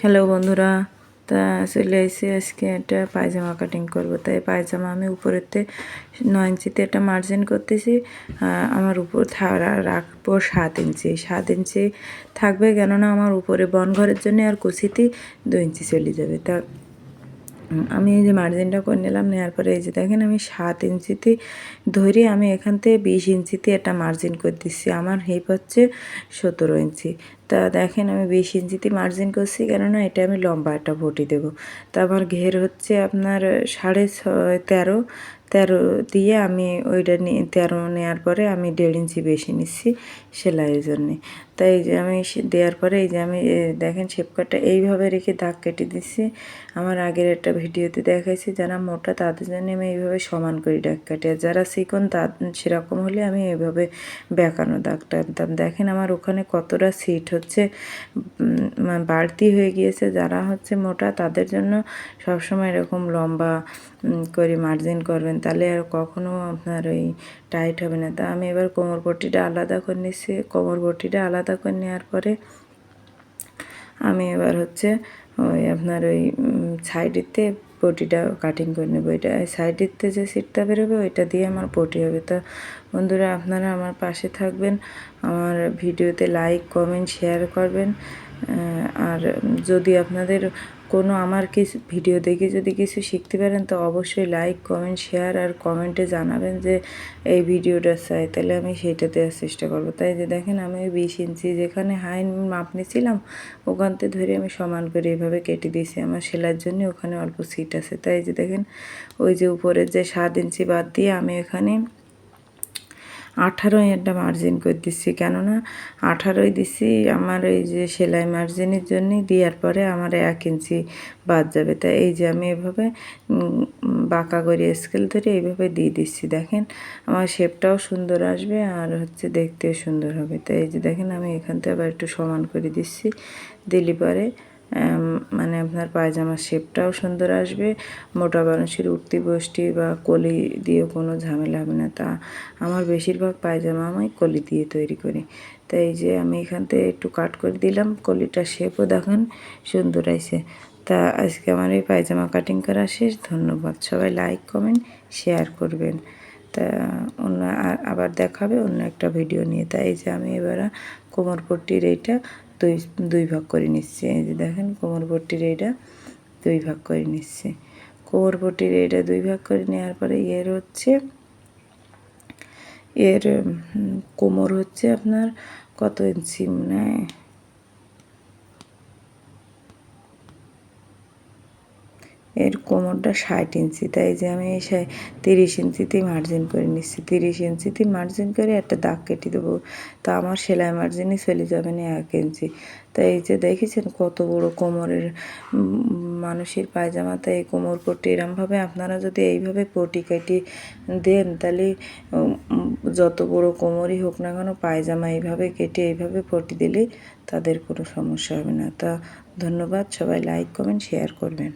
Hello বন্ধুরা, তা চলে এসে আজকে একটা পায়জামা কাটিং করব। তাই পায়জামা আমি উপরেতে 9 ইঞ্চিতে একটা মার্জিন করতেছি। আমার উপর রাখবো 7 ইঞ্চি। 7 ইঞ্চি থাকবে, কেননা আমার উপরে বনঘরের জন্য আর কুচিতে 2 ইঞ্চি চলে যাবে। তা আমি এই যে মার্জিনটা করে নিলাম, নেওয়ার পরে এই যে দেখেন আমি 7 ইঞ্চিতে ধরে আমি এখান থেকে 20 ইঞ্চিতে একটা মার্জিন করে দিচ্ছি। আমার হিপ হচ্ছে 17 ইঞ্চি। তা দেখেন আমি 20 ইঞ্চিতে মার্জিন করছি, কেননা এটা আমি লম্বা একটা বটি দেবো। তা আমার ঘের হচ্ছে আপনার 13.5 13 দিয়ে আমি ওইটা নিয়ে 13 নেওয়ার পরে আমি 1.5 ইঞ্চি বেশি নিচ্ছি সেলাইয়ের জন্যে। তাই এই যে আমি দেওয়ার পরে এই যে আমি দেখেন শেপ কাটটা এইভাবে রেখে দাগ কেটে দিচ্ছি। আমার আগের একটা ভিডিওতে দেখাইছি, যারা মোটা তাদের জন্য আমি এইভাবে সমান করে দাগ কাটি, আর যারা চিকন সেরকম হলে আমি এইভাবে বেঁকানো দাগটা আনতাম। দেখেন আমার ওখানে কতটা সিট হচ্ছে বাড়তি হয়ে গিয়েছে। যারা হচ্ছে মোটা তাদের জন্য সবসময় এরকম লম্বা করে মার্জিন করবেন, তাহলে আর কখনো আপনার ওই টাইট হবে না। তা আমি এবার কোমর পট্টিটা আলাদা করে নিচ্ছি। কোমর পট্টিটা আলাদা করে নেওয়ার পরে আমি এবার হচ্ছে ওই আপনার ওই সাইডেতে পটিটা কাটিং করে নেবো। এটা সাইডেতে যে সিটটা বেরোবে ওইটা দিয়ে আমার পটি হবে। তা বন্ধুরা, আপনারা আমার পাশে থাকবেন, আমার ভিডিওতে লাইক কমেন্ট শেয়ার করবেন। আর যদি আপনাদের কোনো আমার কিছু ভিডিও দেখে যদি কিছু শিখতে পারেন, তো অবশ্যই লাইক কমেন্ট শেয়ার আর কমেন্টে জানাবেন যে এই ভিডিওটা চাই, তাহলে আমি সেইটা দেওয়ার চেষ্টা করবো। তাই যে দেখেন আমি 20 ইঞ্চি যেখানে হাই মাপ নিয়েছিলাম ওখান থেকে ধরে আমি সমান করে এভাবে কেটে দিয়েছি। আমার সেলাইয়ের জন্য ওখানে অল্প সিট আছে। তাই যে দেখেন ওই যে উপরের যে 7 ইঞ্চি বাদ দিয়ে আমি এখানে 18 একটা মার্জিন করে দিচ্ছি, কেননা 18 দিচ্ছি আমার এই যে সেলাই মার্জিনের জন্যই। দেওয়ার পরে আমার 1 ইঞ্চি বাদ যাবে। তাই এই যে আমি এভাবে বাঁকা করে স্কেল ধরে এইভাবে দিয়ে দিচ্ছি। দেখেন আমার শেপটাও সুন্দর আসবে আর হচ্ছে দেখতেও সুন্দর হবে। তাই এই যে দেখেন আমি এখান থেকে আবার একটু সমান করে দিচ্ছি। দিলে পরে মানে আপনার পায়জামার শেপটাও সুন্দর আসবে। মোটা মানুষের উঠতি বসতি বা কলি দিয়ে কোনো ঝামেলা হবে না। তা আমার বেশিরভাগ পায়জামা আমি কলি দিয়ে তৈরি করি। তাই এই যে আমি এখান থেকে একটু কাট করে দিলাম, কলিটার শেপও দেখেন সুন্দর আছে। তা আজকে আমার এই পায়জামা কাটিং করা শেষ। ধন্যবাদ। সবাই লাইক কমেন্ট শেয়ার করবেন। তা অন্য আবার দেখাবে অন্য একটা ভিডিও নিয়ে। তাই এই যে আমি এবার কোমর পট্টির এইটা দুই ভাগ করে নিচ্ছি। এই যে দেখেন কোমর পট্টির এইটা 2 ভাগ করে নিচ্ছি। কোমর পট্টির এইটা 2 ভাগ করে নেওয়ার পরে এর কোমর হচ্ছে আপনার কত ইঞ্চি, মানে এর কোমরটা 60 ইঞ্চি। তাই যে আমি 30 ইঞ্চিতেই মার্জিন করে নিচ্ছি। 30 ইঞ্চিতে মার্জিন করে একটা দাগ কেটে দেবো। তা আমার সেলাই মার্জিনই চলে যাবে না 1 ইঞ্চি। তাই এই যে দেখেছেন কত বড় কোমরের মানুষের পায়জামা। তাই এই কোমর পট্টি এরমভাবে আপনারা যদি এইভাবে পটি কেটে দেন, তাহলে যত বড় কোমরই হোক না কেন পায়জামা এইভাবে কেটে এইভাবে পটি দিলে তাদের কোনো সমস্যা হবে না। তা ধন্যবাদ। সবাই লাইক কমেন্ট শেয়ার করবেন।